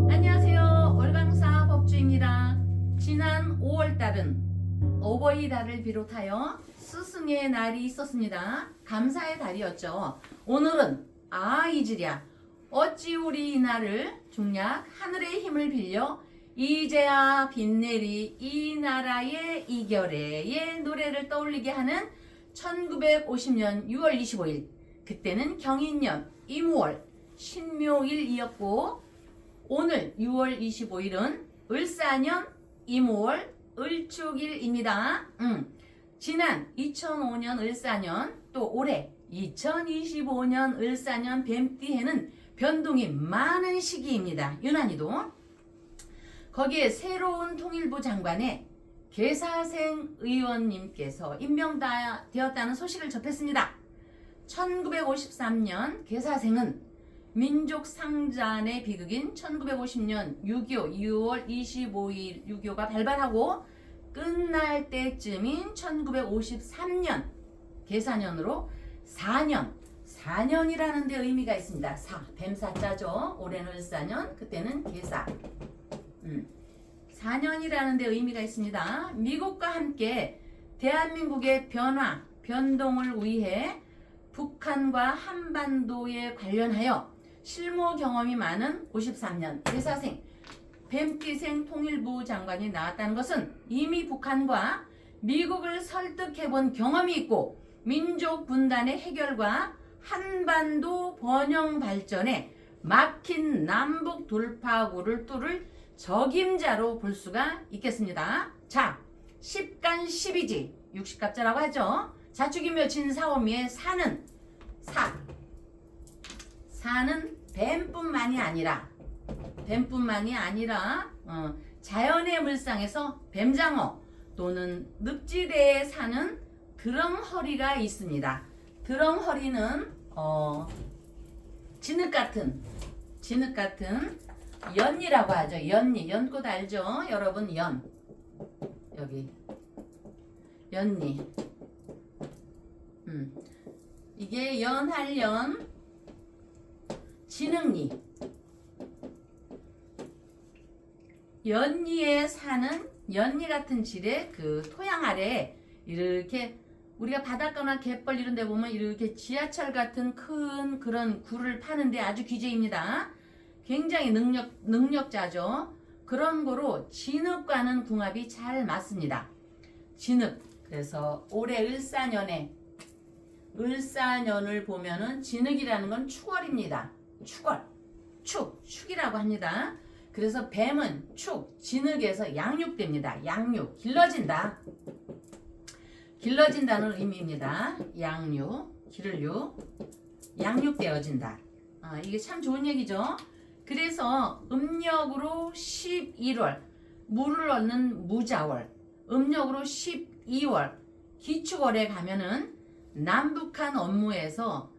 안녕하세요. 월강사 법주입니다. 지난 5월달은 어버이달을 비롯하여 스승의 날이 있었습니다. 감사의 달이었죠. 오늘은 이즈랴 어찌 우리 이 날을 중략 하늘의 힘을 빌려 이제야 빛내리 이 나라의 이결에의 노래를 떠올리게 하는 1950년 6월 25일, 그때는 경인년 임월 신묘일이었고, 오늘 6월 25일은 을사년 임월 을축일입니다. 지난 2005년 을사년, 또 올해 2025년 을사년 뱀띠해는 변동이 많은 시기입니다. 유난히도. 거기에 새로운 통일부 장관의 계사생 의원님께서 임명되었다는 소식을 접했습니다. 1953년 계사생은 민족상잔의 비극인 1950년 6.25 2월 25일 6.25가 발발하고 끝날 때쯤인 1953년 계사년으로 4년이라는 데 의미가 있습니다. 뱀사자죠. 올해는 을사년, 그때는 계사. 4년이라는 데 의미가 있습니다. 미국과 함께 대한민국의 변동을 위해 북한과 한반도에 관련하여 실무 경험이 많은 53년 계사생 뱀띠생 통일부 장관이 나왔다는 것은 이미 북한과 미국을 설득해본 경험이 있고 민족 분단의 해결과 한반도 번영 발전에 막힌 남북 돌파구를 뚫을 적임자로 볼 수가 있겠습니다. 자, 10간 12지 60갑자라고 하죠. 자축인묘 진사오미의 사는 뱀뿐만이 아니라 자연의 물상에서 뱀장어 또는 늪지대에 사는 드렁허리가 있습니다. 드렁허리는 진흙 같은 연이라고 하죠. 연꽃 알죠? 여러분, 여기 연니. 이게 연할연, 진흙니. 연니에 사는 연니 같은 질의 그 토양 아래 이렇게 우리가 바닷가나 갯벌 이런 데 보면 이렇게 지하철 같은 큰 그런 굴을 파는데 아주 귀재입니다. 굉장히 능력자죠. 그런 거로 진흙과는 궁합이 잘 맞습니다. 진흙. 그래서 올해 을사년을 보면은 진흙이라는 건 축월입니다. 축이라고 합니다. 그래서 뱀은 진흙에서 양육됩니다. 길러진다는 의미입니다. 양육되어진다. 이게 참 좋은 얘기죠. 그래서 음력으로 11월 물을 얻는 무자월, 음력으로 12월 기축월에 가면은 남북한 업무에서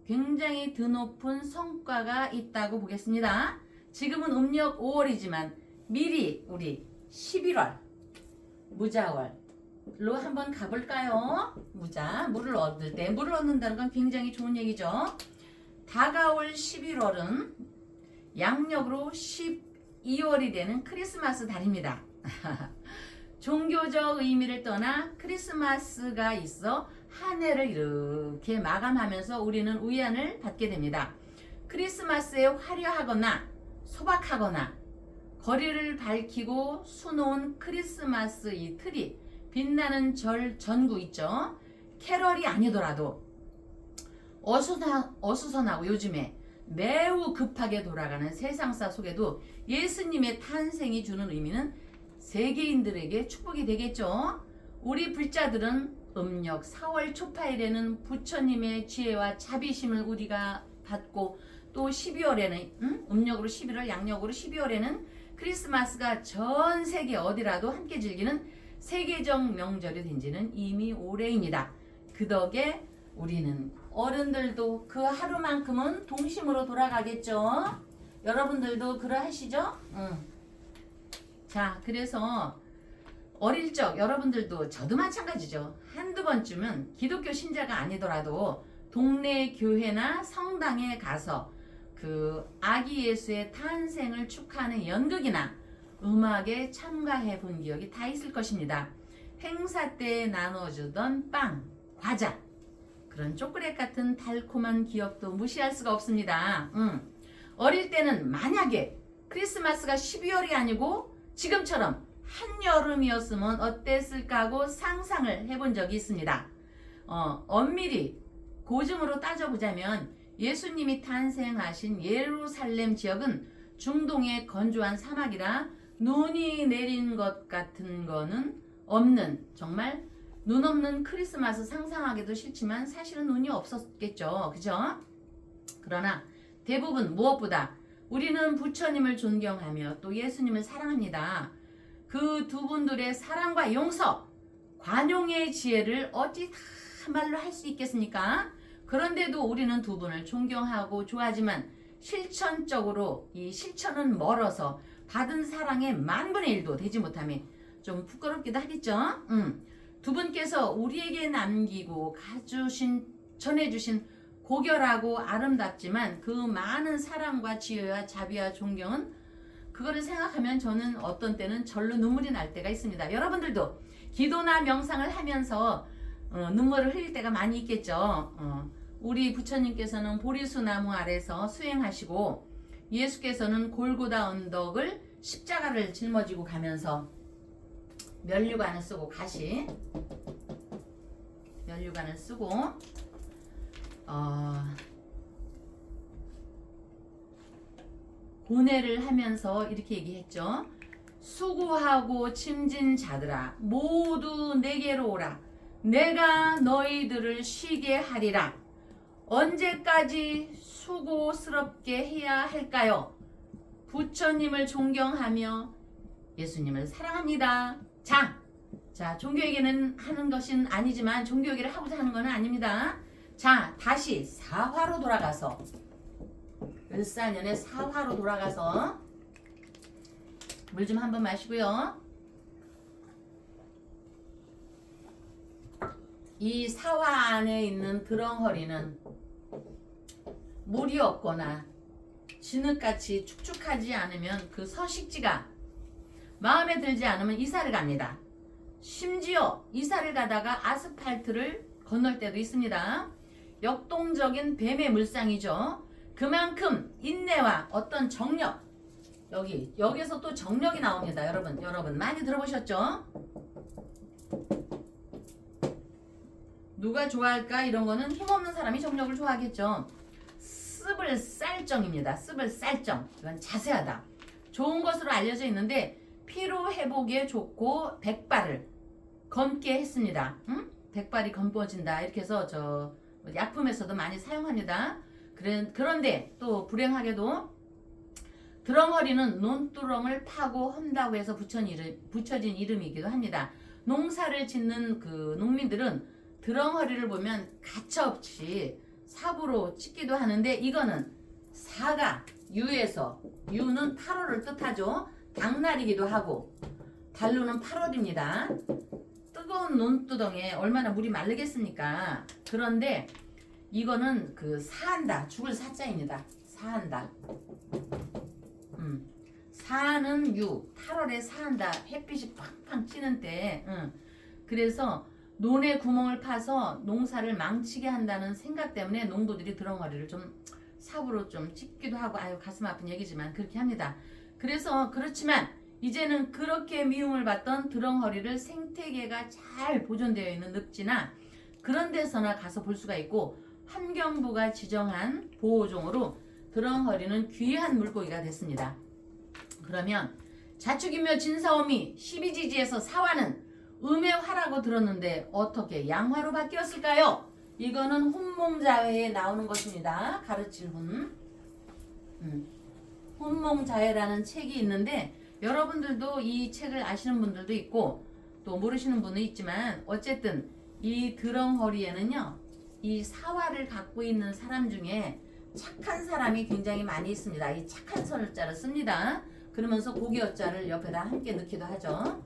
굉장히 드높은 성과가 있다고 보겠습니다. 지금은 음력 5월이지만 미리 우리 11월 무자월로 한번 가볼까요? 물을 얻는다는 건 굉장히 좋은 얘기죠. 다가올 11월은 양력으로 12월이 되는 크리스마스 달입니다. 종교적 의미를 떠나 크리스마스가 있어 한 해를 이렇게 마감하면서 우리는 위안을 받게 됩니다. 크리스마스에 화려하거나 소박하거나 거리를 밝히고 수놓은 크리스마스 이 트리, 빛나는 전구 있죠. 캐럴이 아니더라도 어수선하고 요즘에 매우 급하게 돌아가는 세상사 속에도 예수님의 탄생이 주는 의미는 세계인들에게 축복이 되겠죠. 우리 불자들은 음력 4월 초파일에는 부처님의 지혜와 자비심을 우리가 받고, 또 12월에는 음력으로 11월, 양력으로 12월에는 크리스마스가 전 세계 어디라도 함께 즐기는 세계적 명절이 된 지는 이미 오래입니다. 그 덕에 우리는 어른들도 그 하루만큼은 동심으로 돌아가겠죠. 여러분들도 그러하시죠? 자, 그래서 어릴 적 여러분들도, 저도 마찬가지죠. 한두 번쯤은 기독교 신자가 아니더라도 동네 교회나 성당에 가서 그 아기 예수의 탄생을 축하하는 연극이나 음악에 참가해 본 기억이 다 있을 것입니다. 행사 때 나눠주던 빵, 과자, 그런 초콜릿 같은 달콤한 기억도 무시할 수가 없습니다. 어릴 때는 만약에 크리스마스가 12월이 아니고 지금처럼 한여름이었으면 어땠을까 하고 상상을 해본 적이 있습니다. 엄밀히 고증으로 따져보자면 예수님이 탄생하신 예루살렘 지역은 중동의 건조한 사막이라 눈이 내린 것 같은 거는 없는, 정말 눈 없는 크리스마스 상상하기도 싫지만 사실은 눈이 없었겠죠. 그죠? 그러나 대부분 무엇보다 우리는 부처님을 존경하며 또 예수님을 사랑합니다. 그 두 분들의 사랑과 용서, 관용의 지혜를 어찌 다 말로 할 수 있겠습니까? 그런데도 우리는 두 분을 존경하고 좋아하지만 실천적으로 이 실천은 멀어서 받은 사랑의 만분의 1도 되지 못함이 좀 부끄럽기도 하겠죠. 두 분께서 우리에게 남기고 전해주신 고결하고 아름답지만 그 많은 사랑과 지혜와 자비와 존경은 그거를 생각하면 저는 어떤 때는 절로 눈물이 날 때가 있습니다. 여러분들도 기도나 명상을 하면서 눈물을 흘릴 때가 많이 있겠죠. 우리 부처님께서는 보리수 나무 아래서 수행하시고 예수께서는 골고다 언덕을 십자가를 짊어지고 가면서 면류관을 쓰고 면류관을 쓰고 고뇌를 하면서 이렇게 얘기했죠. 수고하고 짐진 자들아 모두 내게로 오라. 내가 너희들을 쉬게 하리라. 언제까지 수고스럽게 해야 할까요? 부처님을 존경하며 예수님을 사랑합니다. 자, 종교얘기는 하는 것은 아니지만 종교얘기를 하고자 하는 건 아닙니다. 자, 다시 사화로 돌아가서 을사년의 사화로 돌아가서 물 좀 한번 마시고요. 이 사화 안에 있는 드렁허리는 물이 없거나 진흙같이 축축하지 않으면 그 서식지가 마음에 들지 않으면 이사를 갑니다. 심지어 이사를 가다가 아스팔트를 건널 때도 있습니다. 역동적인 뱀의 물상이죠. 그만큼 인내와 어떤 정력, 여기서 또 정력이 나옵니다. 여러분 많이 들어보셨죠? 누가 좋아할까? 이런 거는 힘없는 사람이 정력을 좋아하겠죠. 습을 쌀정입니다. 습을 쌀정. 이건 자세하다. 좋은 것으로 알려져 있는데 피로 회복에 좋고 백발을 검게 했습니다. 백발이 검어진다. 이렇게 해서 저 약품에서도 많이 사용합니다. 그런데 또 불행하게도 드렁허리는 논두렁을 파고 험다고 해서 붙여진 이름이기도 합니다. 농사를 짓는 그 농민들은 드렁허리를 보면 가차없이 삽으로 찢기도 하는데 이거는 사가 유에서 유는 8월을 뜻하죠. 당날이기도 하고 달로는 8월입니다. 뜨거운 논두덩에 얼마나 물이 마르겠습니까? 그런데 이거는 그 사한다. 죽을 사자입니다. 사한다. 사는 유, 8월에 사한다. 햇빛이 팡팡 찌는 때. 그래서 논에 구멍을 파서 농사를 망치게 한다는 생각 때문에 농부들이 드렁허리를 좀 삽으로 좀 찢기도 하고, 아유 가슴 아픈 얘기지만 그렇게 합니다. 그래서 그렇지만 이제는 그렇게 미움을 받던 드렁허리를 생태계가 잘 보존되어 있는 늪지나 그런 데서나 가서 볼 수가 있고, 환경부가 지정한 보호종으로 드렁허리는 귀한 물고기가 됐습니다. 그러면 자축인묘 진사오미 12지지에서 사화는 음의 화라고 들었는데 어떻게 양화로 바뀌었을까요? 이거는 혼몽자회에 나오는 것입니다. 가르칠 혼. 혼몽자회라는 책이 있는데 여러분들도 이 책을 아시는 분들도 있고 또 모르시는 분은 있지만 어쨌든 이 드렁허리에는요, 이 사화를 갖고 있는 사람 중에 착한 사람이 굉장히 많이 있습니다. 이 착한 설자를 씁니다. 그러면서 고기어자를 옆에다 함께 넣기도 하죠.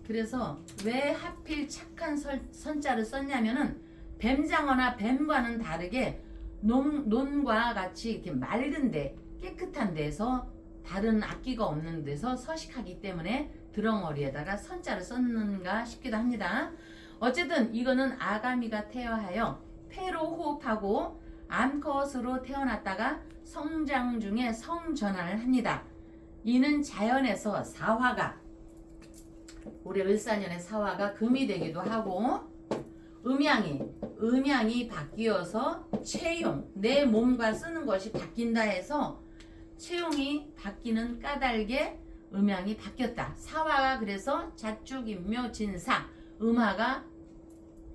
그래서 왜 하필 착한 선자를 썼냐면은 뱀장어나 뱀과는 다르게 논과 같이 이렇게 맑은데 깨끗한 데서 다른 악기가 없는 데서 서식하기 때문에 드렁어리에다가 선자를 썼는가 싶기도 합니다. 어쨌든 이거는 아가미가 태어하여 폐로 호흡하고 암컷으로 태어났다가 성장 중에 성전환을 합니다. 이는 자연에서 사화가 올해 을사년의 사화가 금이 되기도 하고 음양이 바뀌어서 체용, 내 몸과 쓰는 것이 바뀐다 해서 체용이 바뀌는 까닭에 음양이 바뀌었다. 사화가 그래서 자축, 인묘, 진사, 음화가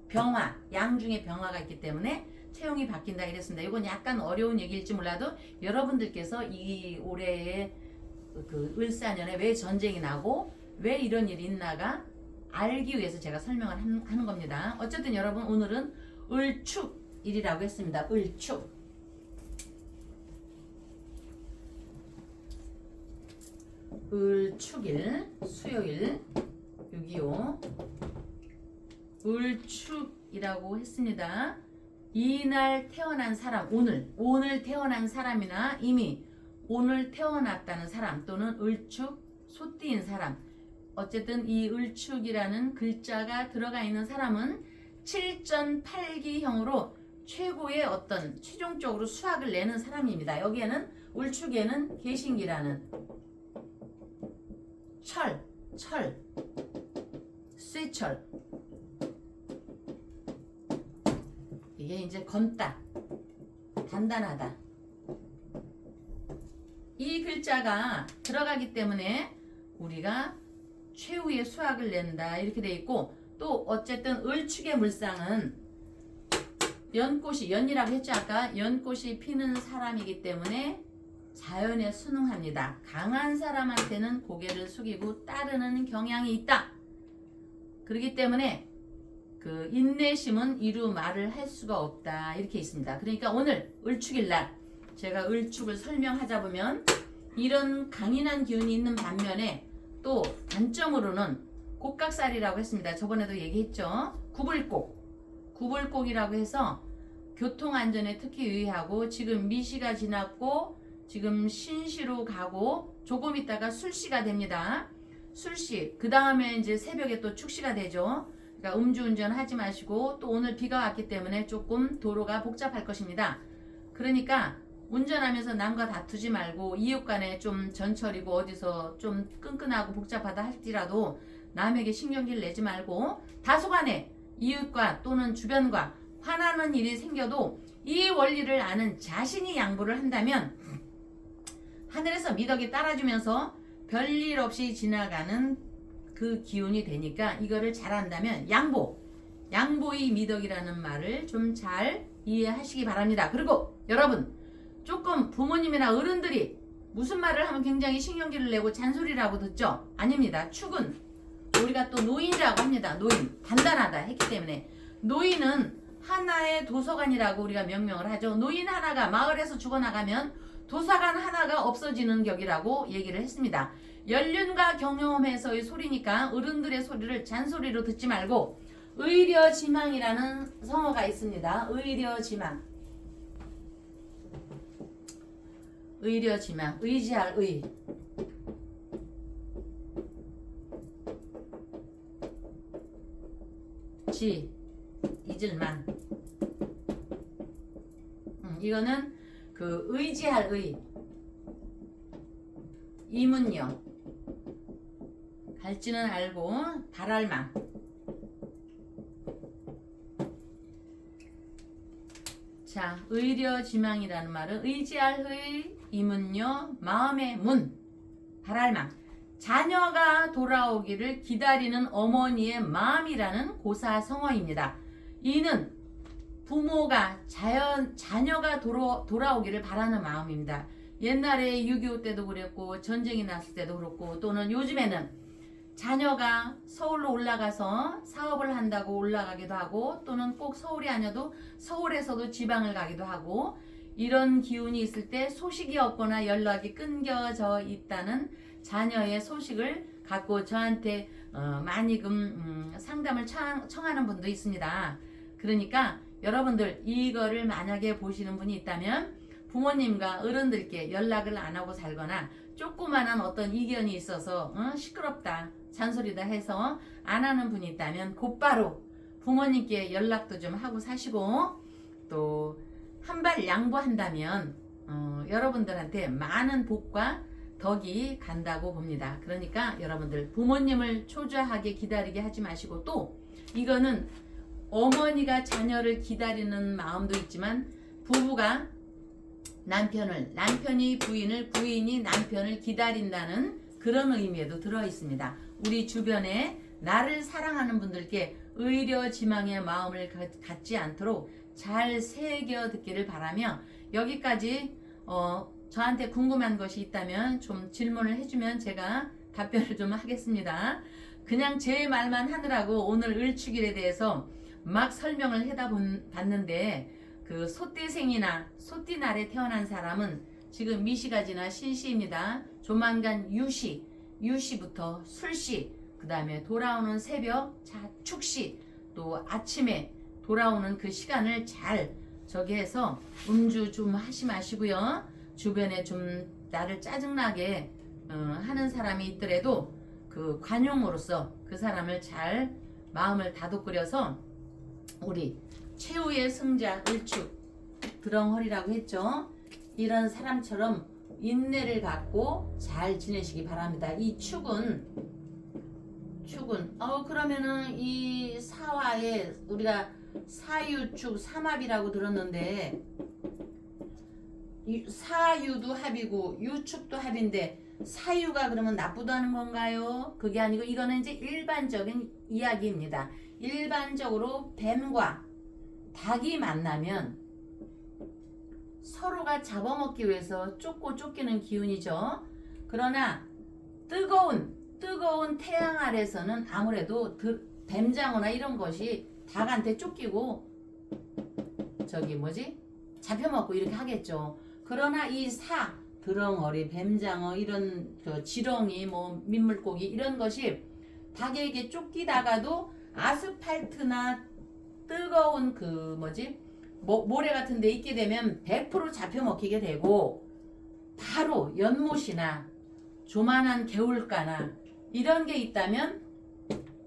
병화, 양 중에 병화가 있기 때문에 체용이 바뀐다 이랬습니다. 이건 약간 어려운 얘기일지 몰라도 여러분들께서 이 올해의 그 을사년에 왜 전쟁이 나고 왜 이런 일이 있나가 알기 위해서 제가 설명을 하는 겁니다. 어쨌든 여러분 오늘은 을축일이라고 했습니다. 을축. 을축일, 수요일 6.25 을축이라고 했습니다. 이날 태어난 사람, 오늘 태어난 사람이나 이미 오늘 태어났다는 사람 또는 을축, 소띠인 사람, 어쨌든 이 을축이라는 글자가 들어가 있는 사람은 7전8기형으로 최고의 어떤 최종적으로 수학을 내는 사람입니다. 여기에는 을축에는 개신기라는 철, 쇠철, 이게 이제 검다, 단단하다. 이 글자가 들어가기 때문에 우리가 최후의 수학을 낸다 이렇게 돼 있고, 또 어쨌든 을축의 물상은 연꽃이, 연이라고 했죠 아까. 연꽃이 피는 사람이기 때문에 자연에 순응합니다. 강한 사람한테는 고개를 숙이고 따르는 경향이 있다. 그렇기 때문에 그 인내심은 이루 말을 할 수가 없다 이렇게 있습니다. 그러니까 오늘 을축일날 제가 을축을 설명하자 보면 이런 강인한 기운이 있는 반면에 또 단점으로는 곡각살이라고 했습니다. 저번에도 얘기했죠. 구불곡이라고 해서 교통안전에 특히 유의하고, 지금 미시가 지났고 지금 신시로 가고 조금 있다가 술시가 됩니다. 술시, 그 다음에 이제 새벽에 또 축시가 되죠. 그러니까 음주운전 하지 마시고, 또 오늘 비가 왔기 때문에 조금 도로가 복잡할 것입니다. 그러니까 운전하면서 남과 다투지 말고 이웃 간에 좀 전철이고 어디서 좀 끈끈하고 복잡하다 할지라도 남에게 신경질 내지 말고, 다소간에 이웃과 또는 주변과 화나는 일이 생겨도 이 원리를 아는 자신이 양보를 한다면 하늘에서 미덕이 따라주면서 별일 없이 지나가는 그 기운이 되니까 이거를 잘한다면 양보의 미덕이라는 말을 좀 잘 이해하시기 바랍니다. 그리고 여러분, 조금 부모님이나 어른들이 무슨 말을 하면 굉장히 신경질을 내고 잔소리라고 듣죠? 아닙니다. 축은 우리가 또 노인이라고 합니다. 노인, 단단하다 했기 때문에. 노인은 하나의 도서관이라고 우리가 명명을 하죠. 노인 하나가 마을에서 죽어나가면 도서관 하나가 없어지는 격이라고 얘기를 했습니다. 연륜과 경험에서의 소리니까 어른들의 소리를 잔소리로 듣지 말고 의려지망이라는 성어가 있습니다. 의려지망, 의지할 의, 잊을만. 이거는 그 의지할 의, 이문여, 갈지는 알고 바랄망. 자, 의려지망이라는 말은 의지할 의, 이문여, 마음의 문, 바랄망. 자녀가 돌아오기를 기다리는 어머니의 마음이라는 고사성어입니다. 이는 부모가 자녀가 돌아오기를 바라는 마음입니다. 옛날에 6.25 때도 그랬고 전쟁이 났을 때도 그렇고, 또는 요즘에는 자녀가 서울로 올라가서 사업을 한다고 올라가기도 하고, 또는 꼭 서울이 아니어도 서울에서도 지방을 가기도 하고, 이런 기운이 있을 때 소식이 없거나 연락이 끊겨져 있다는 자녀의 소식을 갖고 저한테 많이 상담을 청하는 분도 있습니다. 그러니까 여러분들 이거를 만약에 보시는 분이 있다면 부모님과 어른들께 연락을 안 하고 살거나 조그만한 어떤 이견이 있어서 시끄럽다 잔소리다 해서 안 하는 분이 있다면 곧바로 부모님께 연락도 좀 하고 사시고 또 한 발 양보한다면 여러분들한테 많은 복과 덕이 간다고 봅니다. 그러니까 여러분들 부모님을 초조하게 기다리게 하지 마시고 또 이거는 어머니가 자녀를 기다리는 마음도 있지만 부부가 남편을, 남편이 부인을, 부인이 남편을 기다린다는 그런 의미에도 들어 있습니다. 우리 주변에 나를 사랑하는 분들께 의려지망의 마음을 갖지 않도록 잘 새겨 듣기를 바라며 여기까지 저한테 궁금한 것이 있다면 좀 질문을 해주면 제가 답변을 좀 하겠습니다. 그냥 제 말만 하느라고 오늘 을축일에 대해서 막 설명을 해다 봤는데 그 소띠생이나 소띠날에 태어난 사람은 지금 미시가지나 신시입니다. 조만간 유시부터 술시, 그 다음에 돌아오는 새벽 축시, 또 아침에 돌아오는 그 시간을 잘 저기 해서 음주 좀 하시 마시고요. 주변에 좀 나를 짜증나게 하는 사람이 있더라도 그 관용으로서 그 사람을 잘 마음을 다독거려서 우리 최후의 승자 을축 드렁허리라고 했죠. 이런 사람처럼 인내를 갖고 잘 지내시기 바랍니다. 이 축은 그러면은 이 사화에 우리가 사유축 삼합이라고 들었는데 사유도 합이고 유축도 합인데 사유가 그러면 나쁘다는 건가요? 그게 아니고 이거는 이제 일반적인 이야기입니다. 일반적으로 뱀과 닭이 만나면 서로가 잡아먹기 위해서 쫓기는 기운이죠. 그러나 뜨거운 태양 아래서는 아무래도 뱀장어나 이런 것이 닭한테 쫓기고 잡혀먹고 이렇게 하겠죠. 그러나 이 드렁어리, 뱀장어 이런 지렁이, 민물고기 이런 것이 닭에게 쫓기다가도 아스팔트나 뜨거운 모래 같은 데 있게 되면 100% 잡혀먹히게 되고 바로 연못이나 조만한 개울가나 이런 게 있다면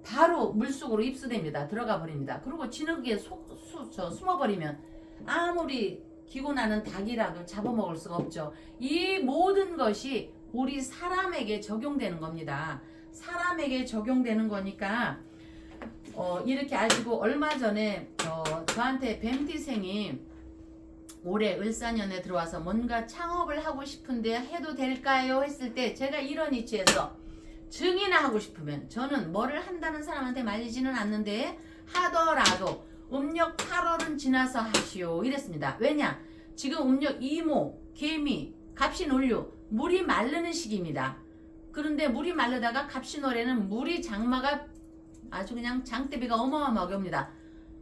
바로 물속으로 입수됩니다. 들어가 버립니다. 그리고 진흙에 숨어버리면 아무리 기고 나는 닭이라도 잡아먹을 수가 없죠. 이 모든 것이 우리 사람에게 적용되는 겁니다. 사람에게 적용되는 거니까 이렇게 아시고 얼마 전에 저한테 뱀띠생이 올해 을사년에 들어와서 뭔가 창업을 하고 싶은데 해도 될까요? 했을 때 제가 이런 위치에서 증이나 하고 싶으면 저는 뭐를 한다는 사람한테 말리지는 않는데 하더라도 음력 8월은 지나서 하시오 이랬습니다. 왜냐? 지금 음력 이모, 개미, 갑신올류 물이 마르는 시기입니다. 그런데 물이 마르다가 갑신월에는 물이 장마가 아주 그냥 장대비가 어마어마하게 옵니다.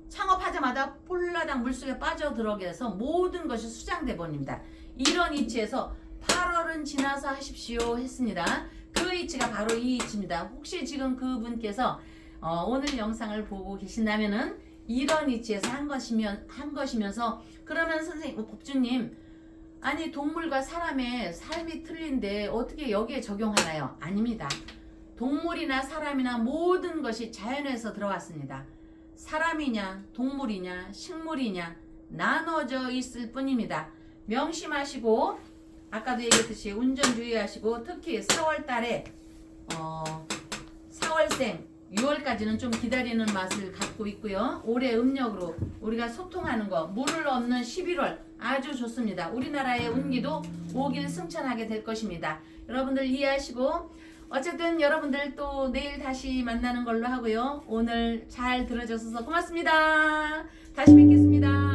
창업하자마자 폴라당 물속에 빠져들어게 해서 모든 것이 수장돼 버립니다. 이런 위치에서 8월은 지나서 하십시오 했습니다. 그 위치가 바로 이 위치입니다. 혹시 지금 그분께서 오늘 영상을 보고 계신다면은 이런 위치에서 한 것이면서 그러면 선생님, 법주님 아니 동물과 사람의 삶이 틀린데 어떻게 여기에 적용하나요? 아닙니다. 동물이나 사람이나 모든 것이 자연에서 들어왔습니다. 사람이냐 동물이냐 식물이냐 나눠져 있을 뿐입니다. 명심하시고 아까도 얘기했듯이 운전 주의하시고 특히 4월달에 4월생 6월까지는 좀 기다리는 맛을 갖고 있고요. 올해 음력으로 우리가 소통하는 거 물을 없는 11월 아주 좋습니다. 우리나라의 운기도 5길 승천하게 될 것입니다. 여러분들 이해하시고 어쨌든 여러분들 또 내일 다시 만나는 걸로 하고요. 오늘 잘 들어주셔서 고맙습니다. 다시 뵙겠습니다.